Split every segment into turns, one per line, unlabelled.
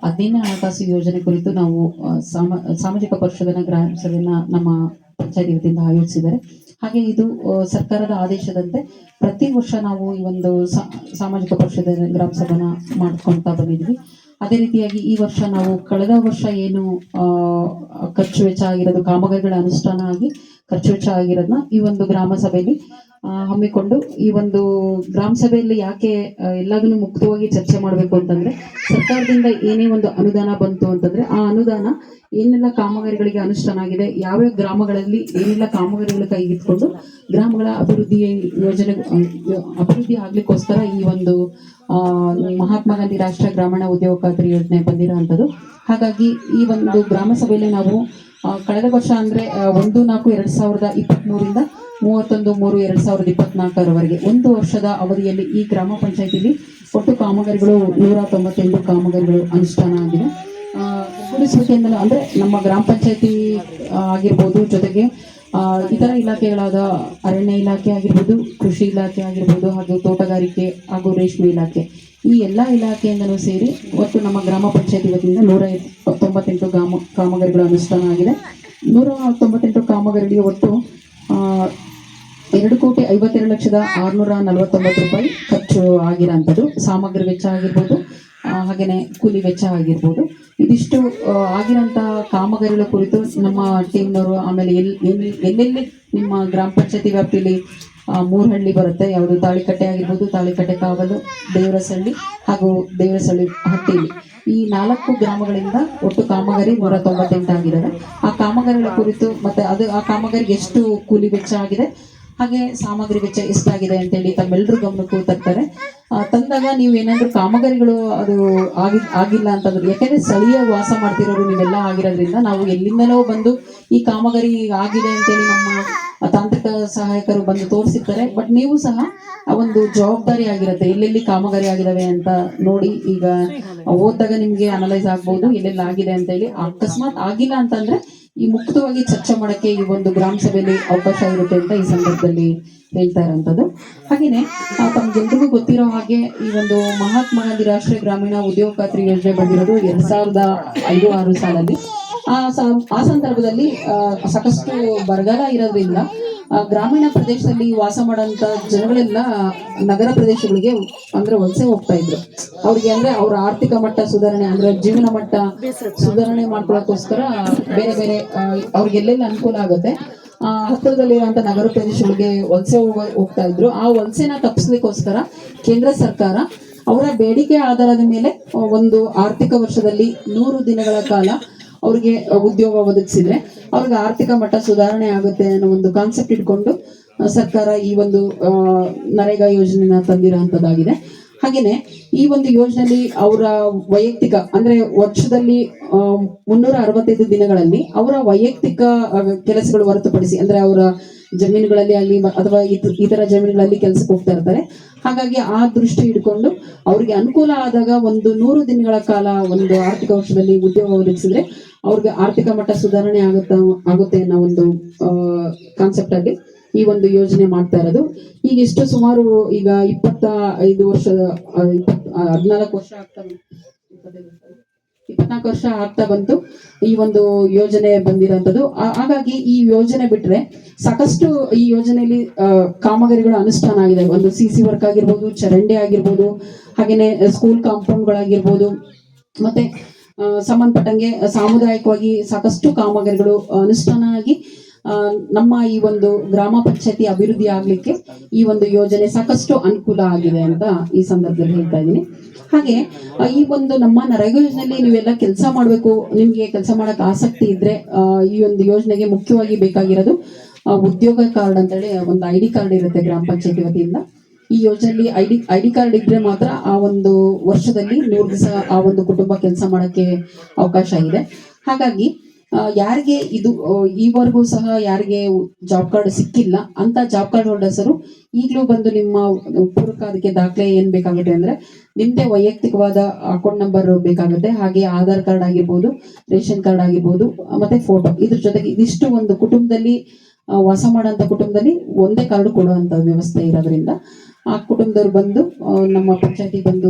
15ನೇ ಹಣಕಾಸು ಯೋಜನೆ ಕುರಿತು ನಾವು ಸಾಮಾಜಿಕ ಪರಿಶೋಧನಾ ಗ್ರಾಮ ಸಭೆಯನ್ನ ನಮ್ಮ ಪಂಚಾಯತ್ ವತಿಯಿಂದ ಆಯೋಜಿಸಿದ್ದಾರೆ. ಹಾಗೆ ಇದು ಸರ್ಕಾರದ ಆದೇಶದಂತೆ ಪ್ರತಿ ವರ್ಷ ನಾವು ಈ ಒಂದು ಸಾಮಾಜಿಕ ಪರಿಶೋಧನಾ ಗ್ರಾಮ ಸಭೆನ ಮಾಡ್ಕೊಳ್ತಾ ಬಂದಿದ್ವಿ. ಅದೇ ರೀತಿಯಾಗಿ ಈ ವರ್ಷ ನಾವು ಕಳೆದ ವರ್ಷ ಏನು ಖರ್ಚು ವೆಚ್ಚ ಆಗಿರೋದು, ಕಾಮಗಾರಿಗಳ ಅನುಷ್ಠಾನ ಆಗಿ ಖರ್ಚು ವೆಚ್ಚ ಆಗಿರೋದನ್ನ ಈ ಒಂದು ಗ್ರಾಮ ಸಭೆಯಲ್ಲಿ ಹಮ್ಮಿಕೊಂಡು, ಈ ಒಂದು ಗ್ರಾಮ ಸಭೆಯಲ್ಲಿ ಯಾಕೆ ಎಲ್ಲದನ್ನು ಮುಕ್ತವಾಗಿ ಚರ್ಚೆ ಮಾಡಬೇಕು ಅಂತಂದ್ರೆ, ಸರ್ಕಾರದಿಂದ ಏನೇ ಒಂದು ಅನುದಾನ ಬಂತು ಅಂತಂದ್ರೆ ಆ ಅನುದಾನ ಏನೆಲ್ಲ ಕಾಮಗಾರಿಗಳಿಗೆ ಅನುಷ್ಠಾನ ಆಗಿದೆ, ಯಾವ್ಯಾವ ಗ್ರಾಮಗಳಲ್ಲಿ ಏನೆಲ್ಲ ಕಾಮಗಾರಿಗಳ ಕೈಗೆತ್ಕೊಂಡು ಗ್ರಾಮಗಳ ಅಭಿವೃದ್ಧಿ ಆಗ್ಲಿಕ್ಕೋಸ್ಕರ ಈ ಒಂದು ಮಹಾತ್ಮ ಗಾಂಧಿ ರಾಷ್ಟ್ರೀಯ ಗ್ರಾಮೀಣ ಉದ್ಯೋಗ ಖಾತ್ರಿ ಯೋಜನೆ ಬಂದಿರೋಂಥದ್ದು. ಹಾಗಾಗಿ ಈ ಒಂದು ಗ್ರಾಮ ಸಭೆಯಲ್ಲಿ ನಾವು ಕಳೆದ ವರ್ಷ ಅಂದ್ರೆ 1/4/2023 31/3/2024 ಒಂದು ವರ್ಷದ ಅವಧಿಯಲ್ಲಿ ಈ ಗ್ರಾಮ ಪಂಚಾಯತಿಲಿ ಒಟ್ಟು ಕಾಮಗಾರಿಗಳು 198 ಕಾಮಗಾರಿಗಳು ಅನುಷ್ಠಾನ ಆಗಿದೆ. ಒಗ್ಗೂಡಿಸುವಿಕೆಯಿಂದಲೂ ಅಂದ್ರೆ ನಮ್ಮ ಗ್ರಾಮ ಪಂಚಾಯತಿ ಆಗಿರ್ಬೋದು, ಜೊತೆಗೆ ಇತರ ಇಲಾಖೆಗಳಾದ ಅರಣ್ಯ ಇಲಾಖೆ ಆಗಿರ್ಬೋದು, ಕೃಷಿ ಇಲಾಖೆ ಆಗಿರ್ಬೋದು, ಹಾಗೂ ತೋಟಗಾರಿಕೆ ಹಾಗೂ ರೇಷ್ಮೆ ಇಲಾಖೆ, ಈ ಎಲ್ಲ ಇಲಾಖೆಯಿಂದಲೂ ಸೇರಿ ಒಟ್ಟು ನಮ್ಮ ಗ್ರಾಮ ಪಂಚಾಯತಿ ವತಿಯಿಂದ 198 ಕಾಮಗಾರಿಗಳು ಅನುಷ್ಠಾನ ಆಗಿದೆ. 198 ಕಾಮಗಾರಿಗೆ ಒಟ್ಟು 2,52,649 ರೂಪಾಯಿ ಖರ್ಚು ಆಗಿರೋಂಥದ್ದು. ಸಾಮಗ್ರಿ ವೆಚ್ಚ ಆಗಿರ್ಬೋದು, ಹಾಗೇನೆ ಕೂಲಿ ವೆಚ್ಚ ಆಗಿರ್ಬೋದು. ಇದಿಷ್ಟು ಆಗಿರೋಂಥ ಕಾಮಗಾರಿಗಳ ಕುರಿತು ನಮ್ಮ ಟೀಮ್ನವರು, ಆಮೇಲೆ ಎಲ್ಲೆಲ್ಲಿ ನಿಮ್ಮ ಗ್ರಾಮ ಪಂಚಾಯತಿ ವ್ಯಾಪ್ತಿಯಲ್ಲಿ 3 ಹಳ್ಳಿ ಬರುತ್ತೆ, ಯಾವುದು ತಾಳಿಕಟ್ಟೆ ಆಗಿರ್ಬೋದು, ತಾಳಿಕಟ್ಟೆ ಕಾವಲು, ದೇವರಸಳ್ಳಿ ಹಾಗೂ ದೇವರಸಳ್ಳಿ ಹಟ್ಟಿಲಿ, ಈ 4 ಗ್ರಾಮಗಳಿಂದ ಒಟ್ಟು ಕಾಮಗಾರಿ 198 ಆಗಿದ್ದಾರೆ. ಆ ಕಾಮಗಾರಿಗಳ ಕುರಿತು ಮತ್ತೆ ಆ ಕಾಮಗಾರಿಗೆ ಎಷ್ಟು ಕೂಲಿ ವೆಚ್ಚ ಆಗಿದೆ, ಹಾಗೆ ಸಾಮಗ್ರಿ ವೆಚ್ಚ ಎಷ್ಟಾಗಿದೆ ಅಂತೇಳಿ ತಮ್ಮೆಲ್ಲರೂ ಗಮನಕ್ಕೂ ತರ್ತಾರೆ. ತಂದಾಗ ನೀವು ಏನಾದ್ರು ಕಾಮಗಾರಿಗಳು ಅದು ಆಗಿಲ್ಲ ಅಂತಂದ್ರೆ, ಯಾಕಂದ್ರೆ ಸ್ಥಳೀಯ ವಾಸ ಮಾಡ್ತಿರೋರು ನೀವೆಲ್ಲ ಆಗಿರೋದ್ರಿಂದ ನಾವು ಎಲ್ಲಿಂದಲೋ ಬಂದು ಈ ಕಾಮಗಾರಿ ಆಗಿದೆ ಅಂತೇಳಿ ನಮ್ಮ ತಾಂತ್ರಿಕ ಸಹಾಯಕರು ಬಂದು ತೋರಿಸಿರ್ತಾರೆ. ಬಟ್ ನೀವು ಸಹ ಒಂದು ಜವಾಬ್ದಾರಿ ಆಗಿರುತ್ತೆ, ಎಲ್ಲೆಲ್ಲಿ ಕಾಮಗಾರಿ ಆಗಿದಾವೆ ಅಂತ ನೋಡಿ. ಈಗ ಓದಿದಾಗ ನಿಮ್ಗೆ ಅನಲೈಸ್ ಆಗ್ಬಹುದು ಎಲ್ಲೆಲ್ಲಿ ಆಗಿದೆ ಅಂತ ಹೇಳಿ. ಅಕಸ್ಮಾತ್ ಆಗಿಲ್ಲ ಅಂತಂದ್ರೆ ಈ ಮುಕ್ತವಾಗಿ ಚರ್ಚೆ ಮಾಡಕ್ಕೆ ಈ ಒಂದು ಗ್ರಾಮ ಸಭೆಯಲ್ಲಿ ಅವಕಾಶ ಇರುತ್ತೆ ಅಂತ ಈ ಸಂದರ್ಭದಲ್ಲಿ ಹೇಳ್ತಾ ಇರೋಂಥದ್ದು. ಹಾಗೇನೆ ತಮ್ಗೆಲ್ರಿಗೂ ಗೊತ್ತಿರೋ ಹಾಗೆ ಈ ಒಂದು ಮಹಾತ್ಮ ಗಾಂಧಿ ರಾಷ್ಟ್ರೀಯ ಗ್ರಾಮೀಣ ಉದ್ಯೋಗ ಖಾತ್ರಿ ಯೋಜನೆ ಬಂದಿರೋದು 2005-6 ಸಾಲಲ್ಲಿ. ಆ ಸಂದರ್ಭದಲ್ಲಿ ಸಾಕಷ್ಟು ಬರಗಾಲ ಇರೋದ್ರಿಂದ ಗ್ರಾಮೀಣ ಪ್ರದೇಶದಲ್ಲಿ ವಾಸ ಮಾಡೋಂಥ ಜನಗಳೆಲ್ಲ ನಗರ ಪ್ರದೇಶಗಳಿಗೆ ಅಂದ್ರೆ ವಲಸೆ ಹೋಗ್ತಾ ಇದ್ರು. ಅವ್ರಿಗೆ ಅಂದ್ರೆ ಅವ್ರ ಆರ್ಥಿಕ ಮಟ್ಟ ಸುಧಾರಣೆ, ಅಂದ್ರೆ ಜೀವನ ಮಟ್ಟ ಸುಧಾರಣೆ ಮಾಡ್ಕೊಳ್ಳೋಕ್ಕೋಸ್ಕರ ಬೇರೆ ಬೇರೆ ಅವ್ರಿಗೆಲ್ಲೆಲ್ಲ ಅನುಕೂಲ ಆಗುತ್ತೆ ಹತ್ತಿರದಲ್ಲಿರುವಂತ ನಗರ ಪ್ರದೇಶಗಳಿಗೆ ವಲಸೆ ಹೋಗ್ತಾ ಇದ್ರು. ಆ ವಲಸೆನ ತಪ್ಪಿಸ್ಲಿಕ್ಕೋಸ್ಕರ ಕೇಂದ್ರ ಸರ್ಕಾರ ಅವರ ಬೇಡಿಕೆ ಆಧಾರದ ಮೇಲೆ ಒಂದು ಆರ್ಥಿಕ ವರ್ಷದಲ್ಲಿ 100 ದಿನಗಳ ಕಾಲ ಅವ್ರಿಗೆ ಉದ್ಯೋಗ ಒದಗಿಸಿದ್ರೆ ಅವ್ರಿಗೆ ಆರ್ಥಿಕ ಮಟ್ಟ ಸುಧಾರಣೆ ಆಗುತ್ತೆ ಅನ್ನೋ ಒಂದು ಕಾನ್ಸೆಪ್ಟ್ ಇಟ್ಕೊಂಡು ಸರ್ಕಾರ ಈ ಒಂದು ನರೇಗಾ ಯೋಜನೆನ ತಂದಿರೋಂಥದ್ದಾಗಿದೆ. ಹಾಗೇನೆ ಈ ಒಂದು ಯೋಜನೆಯಲ್ಲಿ ಅವರ ವೈಯಕ್ತಿಕ ಅಂದ್ರೆ ವರ್ಷದಲ್ಲಿ 365 ದಿನಗಳಲ್ಲಿ ಅವರ ವೈಯಕ್ತಿಕ ಕೆಲಸಗಳು ಹೊರತುಪಡಿಸಿ, ಅಂದ್ರೆ ಅವರ ಜಮೀನುಗಳಲ್ಲಿ ಅಲ್ಲಿ ಅಥವಾ ಇತರ ಜಮೀನುಗಳಲ್ಲಿ ಕೆಲಸಕ್ಕೆ ಹೋಗ್ತಾ ಇರ್ತಾರೆ. ಹಾಗಾಗಿ ಆ ದೃಷ್ಟಿ ಇಟ್ಕೊಂಡು ಅವ್ರಿಗೆ ಅನುಕೂಲ ಆದಾಗ ಒಂದು 100 ದಿನಗಳ ಕಾಲ ಒಂದು ಆರ್ಥಿಕ ವರ್ಷದಲ್ಲಿ ಉದ್ಯೋಗ ಒದಗಿಸಿದ್ರೆ ಅವ್ರಿಗೆ ಆರ್ಥಿಕ ಮಟ್ಟ ಸುಧಾರಣೆ ಆಗುತ್ತೆ ಅನ್ನೋ ಒಂದು ಕಾನ್ಸೆಪ್ಟ್ ಅಲ್ಲಿ ಈ ಒಂದು ಯೋಜನೆ ಮಾಡ್ತಾ ಇರೋದು. ಈಗ ಎಷ್ಟು ಸುಮಾರು ಈಗ 25 ವರ್ಷದ 14 ವರ್ಷ ಆಗ್ತಾ 24 ವರ್ಷ ಆಗ್ತಾ ಬಂತು ಈ ಒಂದು ಯೋಜನೆ ಬಂದಿರೋಂಥದ್ದು. ಹಾಗಾಗಿ ಈ ಯೋಜನೆ ಬಿಟ್ರೆ ಸಾಕಷ್ಟು ಈ ಯೋಜನೆಯಲ್ಲಿ ಕಾಮಗಾರಿಗಳು ಅನುಷ್ಠಾನ ಆಗಿದೆ. ಒಂದು CC ವರ್ಕ್ ಆಗಿರ್ಬೋದು, ಚರಂಡಿ ಆಗಿರ್ಬೋದು, ಹಾಗೇನೆ ಸ್ಕೂಲ್ ಕಾಂಪೌಂಡ್ಗಳಾಗಿರ್ಬೋದು, ಮತ್ತೆ ಸಂಬಂಧಪಟ್ಟಂಗೆ ಸಾಮುದಾಯಿಕವಾಗಿ ಸಾಕಷ್ಟು ಕಾಮಗಾರಿಗಳು ಅನುಷ್ಠಾನ ಆಗಿ ನಮ್ಮ ಈ ಒಂದು ಗ್ರಾಮ ಪಂಚಾಯತಿ ಅಭಿವೃದ್ಧಿ ಆಗ್ಲಿಕ್ಕೆ ಈ ಒಂದು ಯೋಜನೆ ಸಾಕಷ್ಟು ಅನುಕೂಲ ಆಗಿದೆ ಅಂತ ಈ ಸಂದರ್ಭದಲ್ಲಿ ಹೇಳ್ತಾ ಇದ್ದೀನಿ. ಹಾಗೆ ಈ ಒಂದು ನಮ್ಮ ನರೇಗಾ ಯೋಜನೆಯಲ್ಲಿ ನೀವೆಲ್ಲ ಕೆಲಸ ಮಾಡ್ಬೇಕು, ನಿಮ್ಗೆ ಕೆಲಸ ಮಾಡಕ್ ಆಸಕ್ತಿ ಇದ್ರೆ ಈ ಒಂದು ಯೋಜನೆಗೆ ಮುಖ್ಯವಾಗಿ ಬೇಕಾಗಿರೋದು ಉದ್ಯೋಗ ಕಾರ್ಡ್ ಅಂತೇಳಿ ಒಂದು ID ಕಾರ್ಡ್ ಇರುತ್ತೆ ಗ್ರಾಮ ಪಂಚಾಯತಿ ವತಿಯಿಂದ. ಈ ಯೋಜನೆಯಲ್ಲಿ ಐಡಿ ಕಾರ್ಡ್ ಇದ್ರೆ ಮಾತ್ರ ಆ ಒಂದು ವರ್ಷದಲ್ಲಿ 100 ದಿವಸ ಆ ಒಂದು ಕುಟುಂಬ ಕೆಲಸ ಮಾಡಕ್ಕೆ ಅವಕಾಶ ಇದೆ. ಹಾಗಾಗಿ ಯಾರಿಗೆ ಇದು ಈವರೆಗೂ ಸಹ ಯಾರಿಗೆ ಜಾಬ್ ಕಾರ್ಡ್ ಸಿಕ್ಕಿಲ್ಲ ಅಂತ ಜಾಬ್ ಕಾರ್ಡ್ ಹೋಲ್ಡರ್ಸರು ಈಗಲೂ ಬಂದು ನಿಮ್ಮ ಪೂರಕ ಅದಕ್ಕೆ ದಾಖಲೆ ಏನ್ ಬೇಕಾಗುತ್ತೆ ಅಂದ್ರೆ ನಿಮ್ದೇ ವೈಯಕ್ತಿಕವಾದ ಅಕೌಂಟ್ ನಂಬರ್ ಬೇಕಾಗುತ್ತೆ. ಹಾಗೆ ಆಧಾರ್ ಕಾರ್ಡ್ ಆಗಿರ್ಬೋದು, ರೇಷನ್ ಕಾರ್ಡ್ ಆಗಿರ್ಬೋದು, ಮತ್ತೆ ಫೋಟೋ, ಇದ್ರ ಜೊತೆಗೆ ಇದಿಷ್ಟು ಒಂದು ಕುಟುಂಬದಲ್ಲಿ ವಾಸ ಮಾಡೋಂಥ ಕುಟುಂಬದಲ್ಲಿ ಒಂದೇ ಕಾರ್ಡ್ ಕೊಡುವಂತ ವ್ಯವಸ್ಥೆ ಇರೋದ್ರಿಂದ ಆ ಕುಟುಂಬದವ್ರು ಬಂದು ನಮ್ಮ ಪಂಚಾಯತಿ ಬಂದು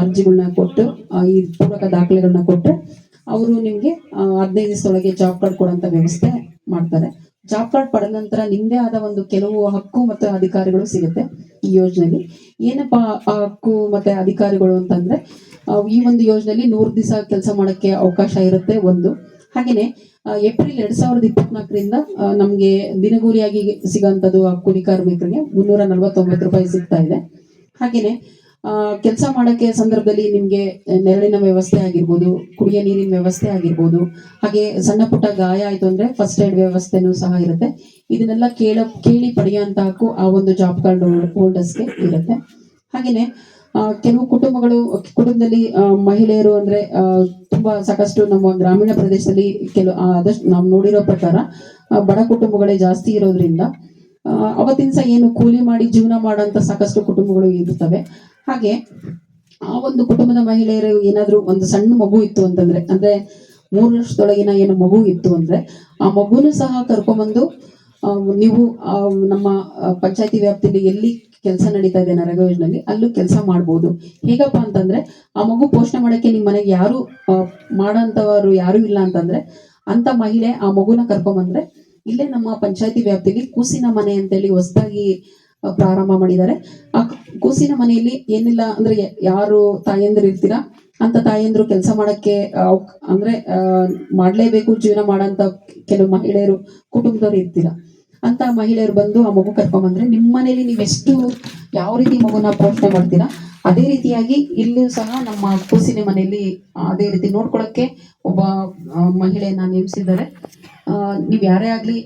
ಅರ್ಜಿಗಳನ್ನ ಕೊಟ್ಟು ಈ ಪೂರಕ ದಾಖಲೆಗಳನ್ನ ಕೊಟ್ಟರೆ ಅವರು ನಿಮ್ಗೆ 15 ದಿವಸದೊಳಗೆ ಜಾಬ್ ಕಾರ್ಡ್ ಕೊಡುವಂತ ವ್ಯವಸ್ಥೆ ಮಾಡ್ತಾರೆ. ಜಾಬ್ ಕಾರ್ಡ್ ಪಡೆದ ನಂತರ ನಿಮ್ದೇ ಆದ ಒಂದು ಕೆಲವು ಹಕ್ಕು ಮತ್ತು ಅಧಿಕಾರಿಗಳು ಸಿಗುತ್ತೆ ಈ ಯೋಜನೆಯಲ್ಲಿ. ಏನಪ್ಪಾ ಆ ಹಕ್ಕು ಮತ್ತೆ ಅಧಿಕಾರಿಗಳು ಅಂತಂದ್ರೆ, ಈ ಒಂದು ಯೋಜನೆಯಲ್ಲಿ 100 ದಿವಸ ಕೆಲಸ ಮಾಡಕ್ಕೆ ಅವಕಾಶ ಇರುತ್ತೆ ಒಂದು. ಹಾಗೇನೆ ಏಪ್ರಿಲ್ 2024ರಿಂದ ನಮ್ಗೆ ದಿನಗೂಲಿಯಾಗಿ ಸಿಗೋಂಥದ್ದು ಆ ಕೂಲಿ ಕಾರ್ಮಿಕರಿಗೆ 349 ರೂಪಾಯಿ ಸಿಗ್ತಾ ಇದೆ. ಹಾಗೇನೆ ಕೆಲಸ ಮಾಡಕ್ಕೆ ಸಂದರ್ಭದಲ್ಲಿ ನಿಮ್ಗೆ ನೆರಳಿನ ವ್ಯವಸ್ಥೆ ಆಗಿರ್ಬೋದು, ಕುಡಿಯ ನೀರಿನ ವ್ಯವಸ್ಥೆ ಆಗಿರ್ಬೋದು, ಹಾಗೆ ಸಣ್ಣ ಪುಟ್ಟ ಗಾಯ ಆಯ್ತು ಅಂದ್ರೆ ಫಸ್ಟ್ ಏಡ್ ವ್ಯವಸ್ಥೆನೂ ಸಹ ಇರುತ್ತೆ. ಇದನ್ನೆಲ್ಲ ಕೇಳಿ ಪಡೆಯುವಂತ ಹಕ್ಕು ಆ ಒಂದು ಜಾಬ್ ಕಾರ್ಡ್ ಹೋಲ್ಡರ್ಸ್ಗೆ ಇರುತ್ತೆ. ಹಾಗೇನೆ ಕೆಲವು ಕುಟುಂಬದಲ್ಲಿ ಮಹಿಳೆಯರು ಅಂದ್ರೆ ತುಂಬಾ ಸಾಕಷ್ಟು ನಮ್ಮ ಗ್ರಾಮೀಣ ಪ್ರದೇಶದಲ್ಲಿ ಆದಷ್ಟು ನಾವು ನೋಡಿರೋ ಪ್ರಕಾರ ಬಡ ಕುಟುಂಬಗಳೇ ಜಾಸ್ತಿ ಇರೋದ್ರಿಂದ ಅವತ್ತಿನ ಸಹ ಏನು ಕೂಲಿ ಮಾಡಿ ಜೀವನ ಮಾಡೋಂಥ ಸಾಕಷ್ಟು ಕುಟುಂಬಗಳು ಇರ್ತವೆ. ಹಾಗೆ ಆ ಒಂದು ಕುಟುಂಬದ ಮಹಿಳೆಯರು ಏನಾದ್ರೂ ಒಂದು ಸಣ್ಣ ಮಗು ಇತ್ತು ಅಂತಂದ್ರೆ, ಅಂದ್ರೆ 3 ವರ್ಷದೊಳಗಿನ ಏನು ಮಗು ಇತ್ತು ಅಂದ್ರೆ ಆ ಮಗುನು ಸಹ ಕರ್ಕೊಂಡ್ಬಂದು ನೀವು ನಮ್ಮ ಪಂಚಾಯತಿ ವ್ಯಾಪ್ತಿಯಲ್ಲಿ ಎಲ್ಲಿ ಕೆಲಸ ನಡೀತಾ ಇದೆ ನರೇಗಾ ಯೋಜನೆಯಲ್ಲಿ ಅಲ್ಲೂ ಕೆಲಸ ಮಾಡ್ಬೋದು. ಹೇಗಪ್ಪ ಅಂತಂದ್ರೆ, ಆ ಮಗು ಪೋಷಣೆ ಮಾಡಕ್ಕೆ ನಿಮ್ ಮನೆಗೆ ಯಾರು ಮಾಡೋಂಥವ್ರು ಯಾರು ಇಲ್ಲ ಅಂತಂದ್ರೆ ಅಂತ ಮಹಿಳೆ ಆ ಮಗುನ ಕರ್ಕೊಂಡ್ಬಂದ್ರೆ ಇಲ್ಲೇ ನಮ್ಮ ಪಂಚಾಯತಿ ವ್ಯಾಪ್ತಿಯಲ್ಲಿ ಕೂಸಿನ ಮನೆ ಅಂತೇಳಿ ಹೊಸದಾಗಿ ಪ್ರಾರಂಭ ಮಾಡಿದ್ದಾರೆ. ಆ ಕೂಸಿನ ಮನೆಯಲ್ಲಿ ಏನಿಲ್ಲ ಅಂದ್ರೆ ಯಾರು ತಾಯಂದ್ರು ಇರ್ತೀರಾ ಅಂತ ತಾಯಂದ್ರು ಕೆಲಸ ಮಾಡಕ್ಕೆ ಅಂದ್ರೆ ಮಾಡ್ಲೇಬೇಕು ಜೀವನ ಮಾಡಂತ ಕೆಲವು ಮಹಿಳೆಯರು ಕುಟುಂಬದವ್ರು ಇರ್ತೀರಾ ಅಂತ ಮಹಿಳೆಯರು ಬಂದು ಆ ಮಗು ಕರ್ಕೊಂಡ್ಬಂದ್ರೆ ನಿಮ್ಮ ಮನೇಲಿ ನೀವೆಷ್ಟು ಯಾವ ರೀತಿ ಮಗುನ ಪೋಷಣೆ ಮಾಡ್ತೀರಾ ಅದೇ ರೀತಿಯಾಗಿ ಇಲ್ಲೂ ಸಹ ನಮ್ಮ ಕೂಸಿನ ಮನೆಯಲ್ಲಿ ಅದೇ ರೀತಿ ನೋಡ್ಕೊಳಕ್ಕೆ ಒಬ್ಬ ಮಹಿಳೆಯನ್ನ ನೇಮಿಸಿದ್ದಾರೆ. ನೀವ್ ಯಾರೇ ಆಗ್ಲಿ